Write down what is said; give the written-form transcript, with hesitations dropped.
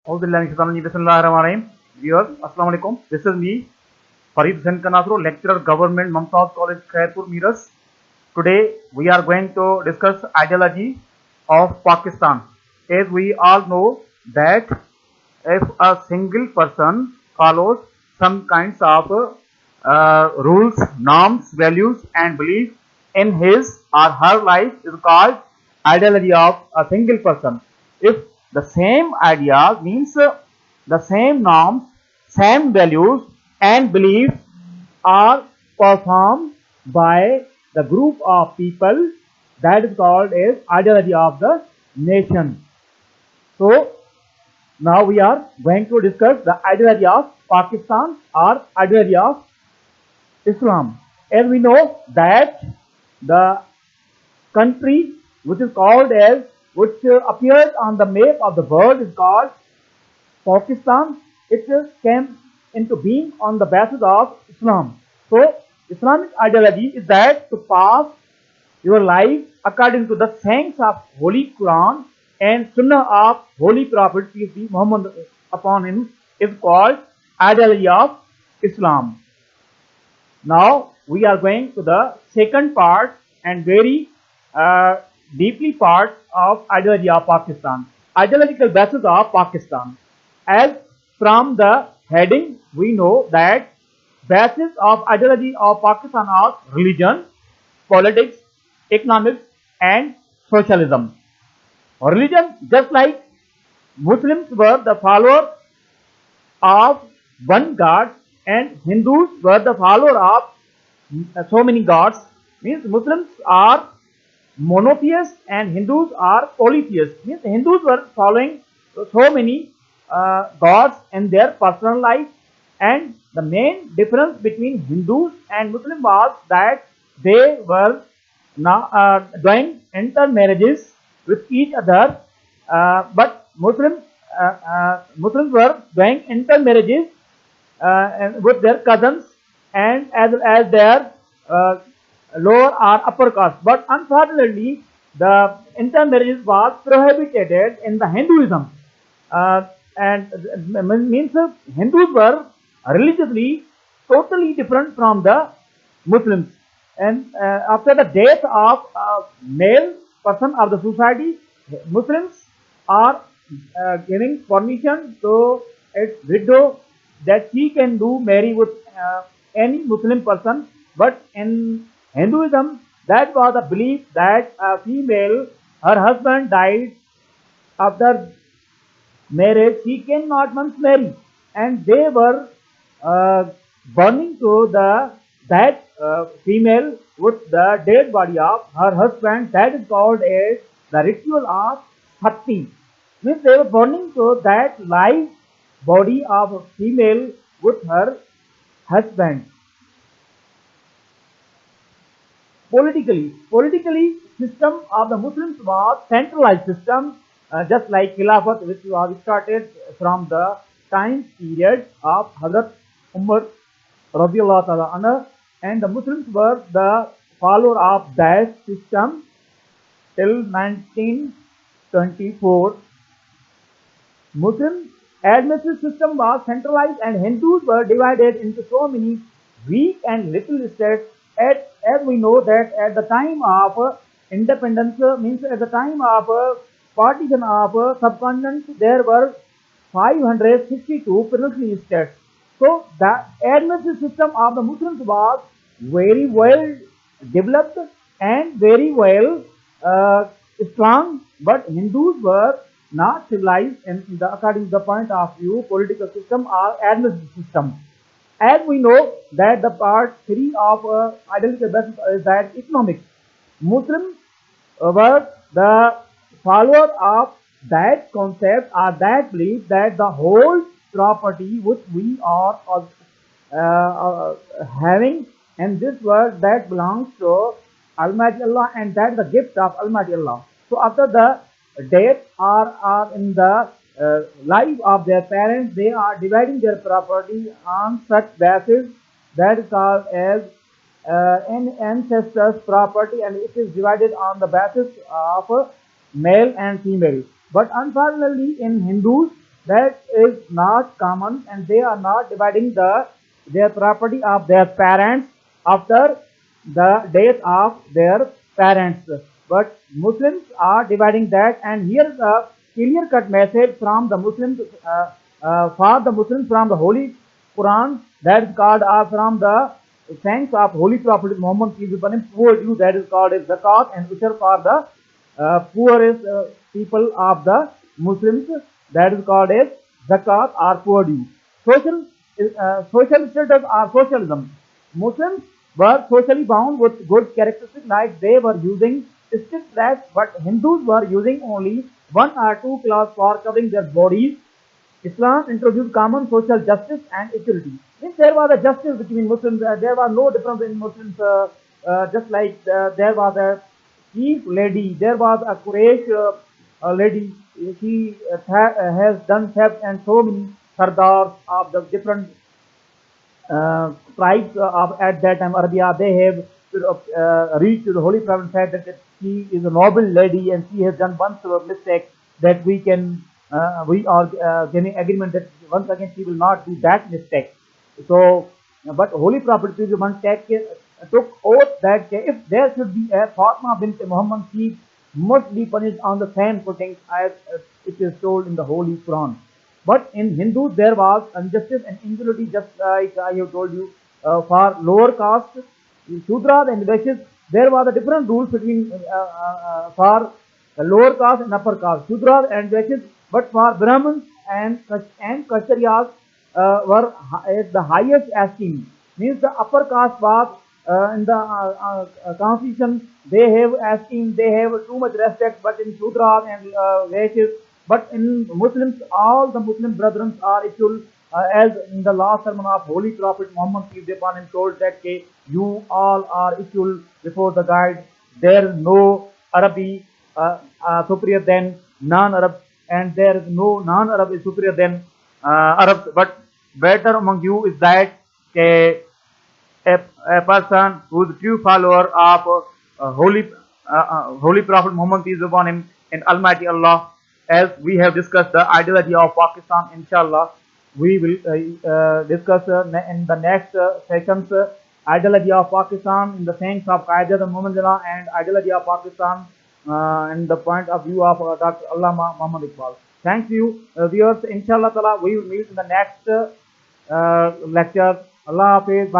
Bismillahirrahmanirrahim. Viewers, Assalamu alaikum. This is me, Farid Hussain Kanasro, lecturer, Government Mumtaz College, Khairpur, Miras. Today we are going to discuss ideology of Pakistan. As we all know that if a single person follows some kinds of rules, norms, values, and beliefs in his or her life is called ideology of a single person. If the same idea means the same norms, same values, and beliefs are performed by the group of people, that is called as ideology of the nation. So now we are going to discuss the ideology of Pakistan or ideology of Islam. As we know that the country which is called as, which appears on the map of the world is called Pakistan. It came into being on the basis of Islam. So Islamic ideology is that to pass your life according to the sayings of Holy Quran and Sunnah of Holy Prophet, peace be Muhammad upon him, is called ideology of Islam. Now we are going to the second part and very deeply part of ideology of Pakistan. Ideological basis of Pakistan. As from the heading, we know that basis of ideology of Pakistan are religion, politics, economics, and socialism. Religion, just like Muslims were the followers of one god and Hindus were the follower of so many gods, means Muslims are monotheists and Hindus are polytheists, means Hindus were following so many gods in their personal life, and the main difference between Hindus and Muslims was that they were now doing intermarriages with each other, but Muslims were doing intermarriages with their cousins and as well as their lower or upper caste. But unfortunately, the intermarriage was prohibited in the Hinduism, and means Hindus were religiously totally different from the Muslims. And after the death of a male person of the society, Muslims are giving permission to its widow that she can do marry with any Muslim person. But in Hinduism, that was a belief that a female, her husband died after marriage, she cannot once marry, and they were burning to that female with the dead body of her husband. That is called as the ritual of Sati. Means they were burning to that live body of a female with her husband. Politically, system of the Muslims was centralized system, just like Khilafat, which was started from the time period of Hazrat Umar radiallahu ta'ala anha, and the Muslims were the follower of that system till 1924. Muslim administrative system was centralized and Hindus were divided into so many weak and little states. As we know that at the time of independence, means at the time of partition of subcontinent, there were 562 princely states. So the administrative system of the Muslims was very well developed and very well strong, but Hindus were not civilized in the, according to the point of view, political system or administrative system. As we know that the part 3 of ideological basis is that economics. Muslims were the follower of that concept or that belief that the whole property which we are having in this world, that belongs to Almighty Allah, and that is the gift of Almighty Allah. So after the death or in the life of their parents, they are dividing their property on such basis that is called as an ancestor's property, and it is divided on the basis of male and female. But unfortunately, in Hindus, that is not common, and they are not dividing their property of their parents after the death of their parents. But Muslims are dividing that, and here is a clear cut message from the Muslims for the Muslims from the Holy Quran, that is called from the thanks of Holy Prophet Muhammad peace be upon him, poor due, that is called as zakat, and usher for the poorest people of the Muslims, that is called as zakat or poor due. Social status or socialism. Muslims were socially bound with good characteristics, like they were using strict flags, but Hindus were using only one or two cloths for covering their bodies. Islam introduced common social justice and equality. If there was a justice between Muslims, there was no difference in Muslims. Just like there was a chief lady, there was a Quraysh lady. She has done theft, and so many sardars of the different tribes of at that time Arabia, they have reached to the Holy Prophet and said that she is a noble lady and she has done one sort of mistake, that we are getting agreement that once again she will not do that mistake. So, but Holy Prophet peace be upon him took oath that if there should be a Fatma bint Muhammad, she must be punished on the same footing as it is told in the Holy Quran. But in Hindus, there was injustice and inequality, just like I have told you. For lower caste, Shudras and Vaishyas, there was a different rules between for the lower caste and upper caste, Shudras and Vaishyas. But for Brahmins and Kshatriyas were at the highest esteem. Means the upper caste was in the constitution, they have esteem, they have too much respect. But in Shudras and Vaishyas, but in Muslims, all the Muslim brethren are equal, as in the last sermon of Holy Prophet Muhammad peace be upon him told that you all are equal before the guide. There is no Arabi superior than non-Arab, and there is no non-Arab is superior than Arabs. But better among you is that a, a person who is a true follower of Holy Prophet Muhammad peace be upon him and Almighty Allah. As we have discussed the ideology of Pakistan, inshallah, we will discuss in the next sessions ideology of Pakistan in the sense of Qaeda Muhammad and ideology of Pakistan in the point of view of Dr. Allama Muhammad Iqbal. Thank you, viewers. Inshallah, we will meet in the next lecture. Allah Hafiz.